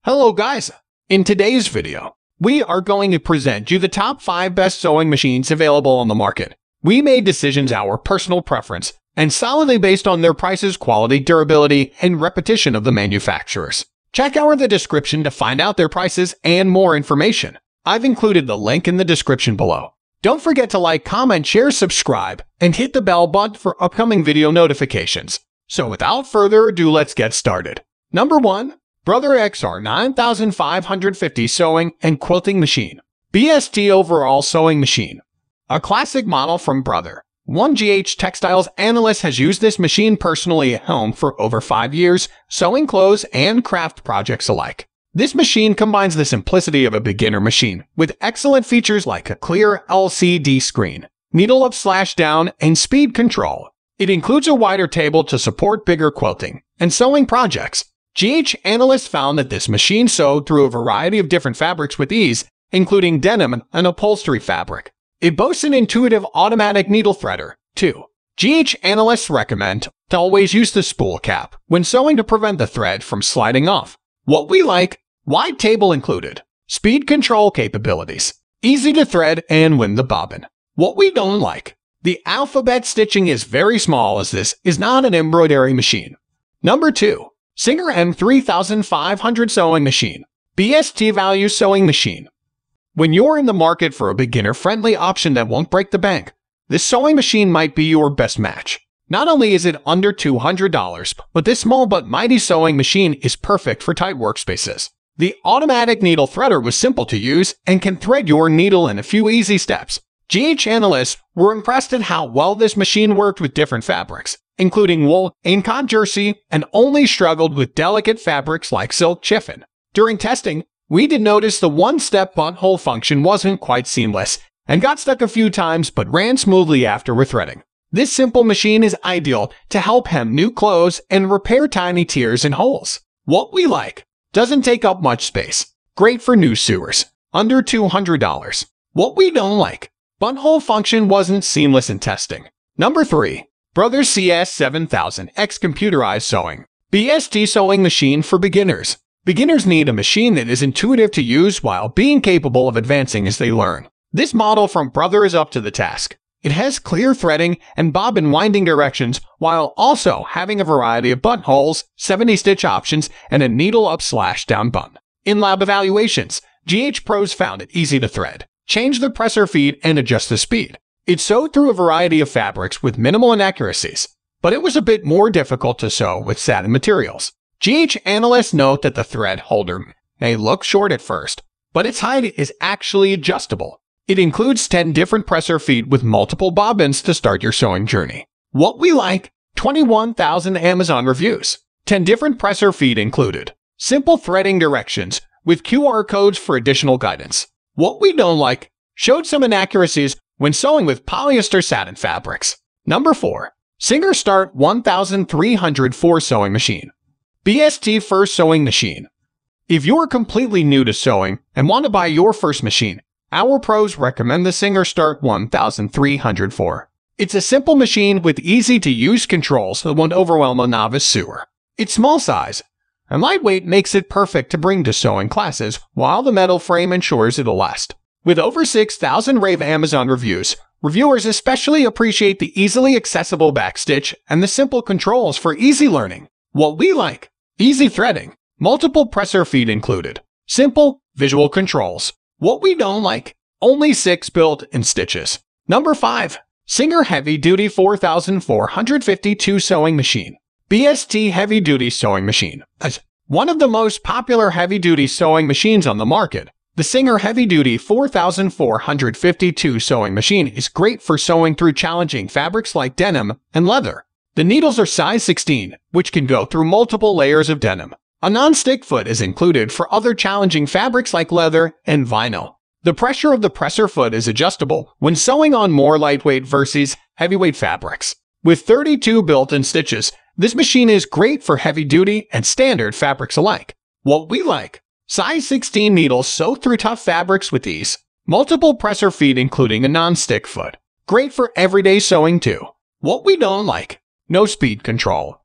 Hello guys! In today's video, we are going to present you the top 5 best sewing machines available on the market. We made decisions our personal preference and solidly based on their prices, quality, durability, and repetition of the manufacturers. Check out the description to find out their prices and more information. I've included the link in the description below. Don't forget to like, comment, share, subscribe, and hit the bell button for upcoming video notifications. So without further ado, let's get started. Number 1. Brother XR 9550 Sewing and Quilting Machine. BST Overall Sewing Machine. A classic model from Brother. One GH Textiles analyst has used this machine personally at home for over 5 years, sewing clothes and craft projects alike. This machine combines the simplicity of a beginner machine with excellent features like a clear LCD screen, needle up/down, and speed control. It includes a wider table to support bigger quilting and sewing projects. GH analysts found that this machine sewed through a variety of different fabrics with ease, including denim and upholstery fabric. It boasts an intuitive automatic needle threader, too. GH analysts recommend to always use the spool cap when sewing to prevent the thread from sliding off. What we like: wide table included, speed control capabilities, easy to thread and wind the bobbin. What we don't like: the alphabet stitching is very small as this is not an embroidery machine. Number 2. Singer M3500 Sewing Machine. BST Value Sewing Machine. When you're in the market for a beginner-friendly option that won't break the bank, this sewing machine might be your best match. Not only is it under $200, but this small but mighty sewing machine is perfect for tight workspaces. The automatic needle threader was simple to use and can thread your needle in a few easy steps. GH analysts were impressed at how well this machine worked with different fabrics, including wool and cotton jersey, and only struggled with delicate fabrics like silk chiffon. During testing, we did notice the one-step buttonhole function wasn't quite seamless and got stuck a few times but ran smoothly after rethreading. This simple machine is ideal to help hem new clothes and repair tiny tears and holes. What we like: doesn't take up much space. Great for new sewers. Under $200. What we don't like: buttonhole function wasn't seamless in testing. Number 3. Brother CS7000X Computerized Sewing. BST Sewing Machine for Beginners. Beginners need a machine that is intuitive to use while being capable of advancing as they learn. This model from Brother is up to the task. It has clear threading and bobbin winding directions while also having a variety of buttonholes, 70-stitch options, and a needle up/down button. In lab evaluations, GH pros found it easy to thread, change the presser feed, and adjust the speed. It sewed through a variety of fabrics with minimal inaccuracies, but it was a bit more difficult to sew with satin materials. GH analysts note that the thread holder may look short at first, but its height is actually adjustable. It includes 10 different presser feet with multiple bobbins to start your sewing journey. What we like: 21,000 Amazon reviews. 10 different presser feet included. Simple threading directions with QR codes for additional guidance. What we don't like: showed some inaccuracies when sewing with polyester satin fabrics. Number 4. Singer Start 1304 Sewing Machine. BST First Sewing Machine. If you're completely new to sewing and want to buy your first machine, our pros recommend the Singer Start 1304. It's a simple machine with easy-to-use controls that won't overwhelm a novice sewer. Its small size and lightweight makes it perfect to bring to sewing classes, while the metal frame ensures it'll last. With over 6,000 rave Amazon reviews, reviewers especially appreciate the easily accessible backstitch and the simple controls for easy learning. What we like: easy threading, multiple presser feet included, simple visual controls. What we don't like: only 6 built-in stitches. Number 5. Singer Heavy Duty 4452 Sewing Machine. BST Heavy Duty Sewing Machine. As one of the most popular heavy-duty sewing machines on the market, the Singer Heavy Duty 4452 Sewing Machine is great for sewing through challenging fabrics like denim and leather. The needles are size 16, which can go through multiple layers of denim. A non-stick foot is included for other challenging fabrics like leather and vinyl. The pressure of the presser foot is adjustable when sewing on more lightweight versus heavyweight fabrics. With 32 built-in stitches, this machine is great for heavy-duty and standard fabrics alike. What we like: size 16 needles sew through tough fabrics with ease. Multiple presser feet including a non-stick foot. Great for everyday sewing too. What we don't like: no speed control.